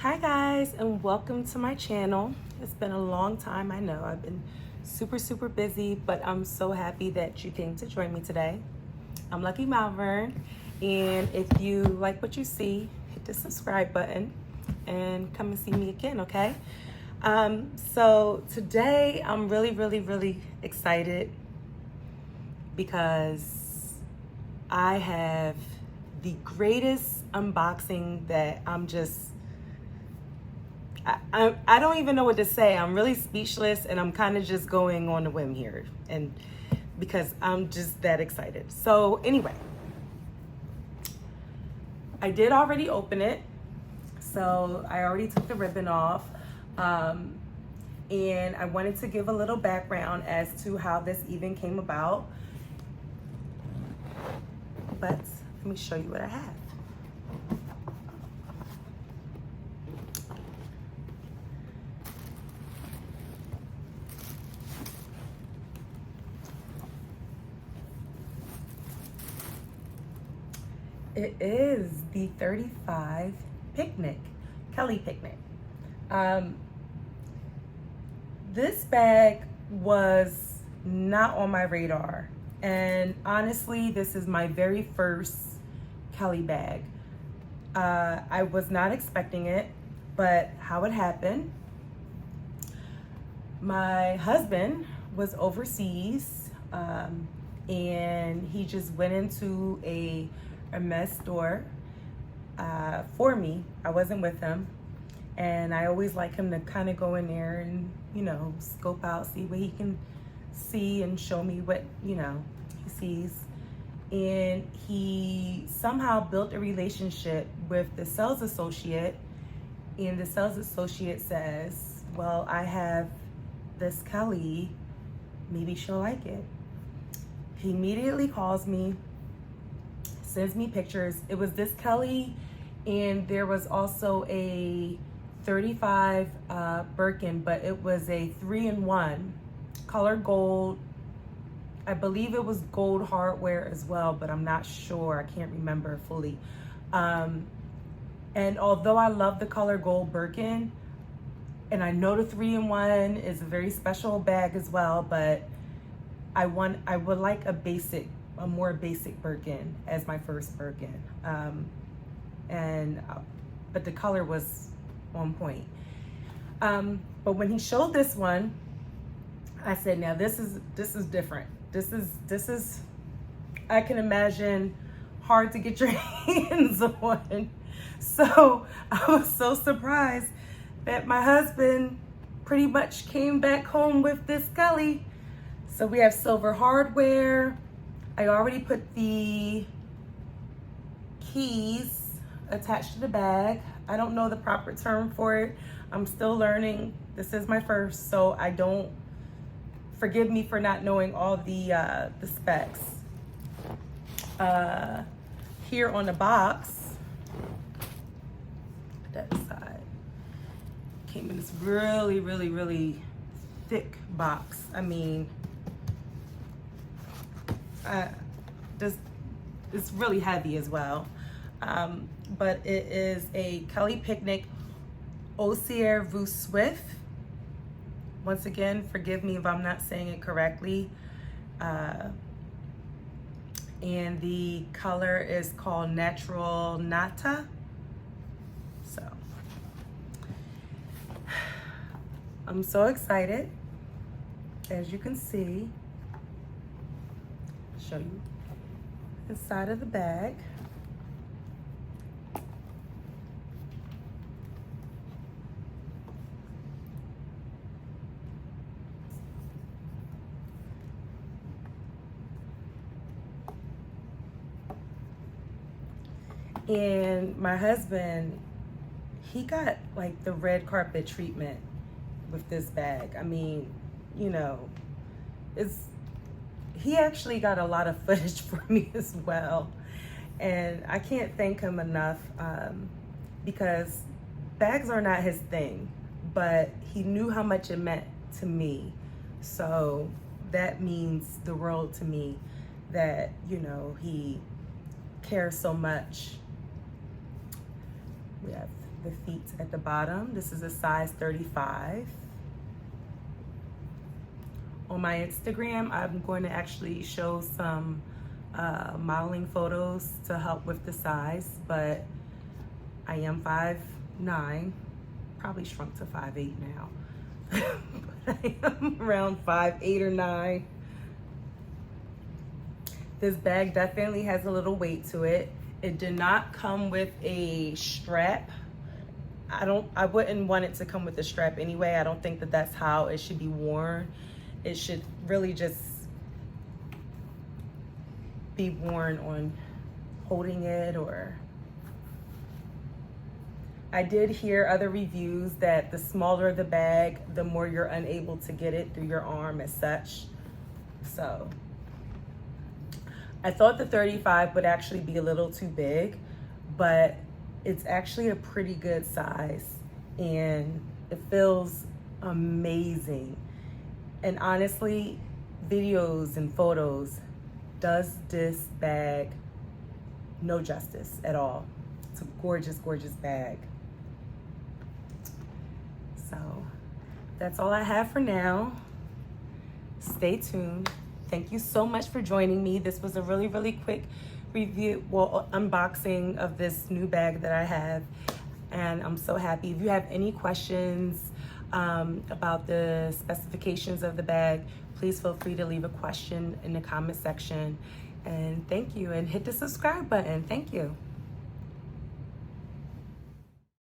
Hi guys, and welcome to my channel. It's been a long time, I know. I've been super busy, but I'm so happy that you came to join me today. I'm Lucky Malvern, and if you like what you see, hit the subscribe button and come and see me again, okay? So today I'm really excited because I have the greatest unboxing that I don't even know what to say. I'm really speechless, and I'm kind of just going on a whim here, and because I'm just that excited. So anyway, I did already open it. So I already took the ribbon off. And I wanted to give a little background as to how this even came about. But let me show you what I have. It is the 35 Picnic, Kelly Picnic. This bag was not on my radar. And honestly, this is my very first Kelly bag. I was not expecting it, but how it happened, my husband was overseas, and he just went into a Hermes store for me. I wasn't with him, and I always like him to kind of go in there and, you know, scope out, see what he can see and show me what, you know, he sees. And he somehow built a relationship with the sales associate, and the sales associate says, well, I have this Kelly, maybe she'll like it. He immediately calls me, sends me pictures. It was this Kelly, and there was also a 35 Birkin, but it was a 3-in-1, color gold. I believe it was gold hardware as well, but I'm not sure. I can't remember fully. And although I love the color gold Birkin, and I know the 3-in-1 is a very special bag as well, but I would like a more basic Birkin as my first Birkin. But the color was on point. But when he showed this one, I said, now this is different. This is, I can imagine, hard to get your hands on. So I was so surprised that my husband pretty much came back home with this Kelly. So we have silver hardware. I already put the keys attached to the bag. I don't know the proper term for it. I'm still learning. This is my first, so forgive me for not knowing all the specs. Here on the box, that side, came in this really thick box. I mean, it's really heavy as well. But it is a Kelly Picnic Osier Vous Swift. Once again, forgive me if I'm not saying it correctly. And the color is called Natural Nata. So I'm so excited. As you can see, I'll show you inside of the bag. And my husband, he got like the red carpet treatment with this bag. I mean, you know, he actually got a lot of footage for me as well. And I can't thank him enough, because bags are not his thing, but he knew how much it meant to me. So that means the world to me, that, you know, he cares so much. We have the feet at the bottom. This is a size 35. On my Instagram, I'm going to actually show some modeling photos to help with the size, but I am 5'9", probably shrunk to 5'8" now. But I am around 5'8" or 9. This bag definitely has a little weight to it. It did not come with a strap. I wouldn't want it to come with a strap anyway. I don't think that that's how it should be worn. It should really just be worn on holding it, or I did hear other reviews that the smaller the bag, the more you're unable to get it through your arm as such. So I thought the 35 would actually be a little too big, but it's actually a pretty good size and it feels amazing. And honestly, videos and photos does this bag no justice at all. It's a gorgeous, gorgeous bag. So that's all I have for now. Stay tuned. Thank you so much for joining me. This was a really, really quick review, well, unboxing of this new bag that I have. And I'm so happy. If you have any questions about the specifications of the bag, please feel free to leave a question in the comment section. And thank you, and hit the subscribe button. Thank you.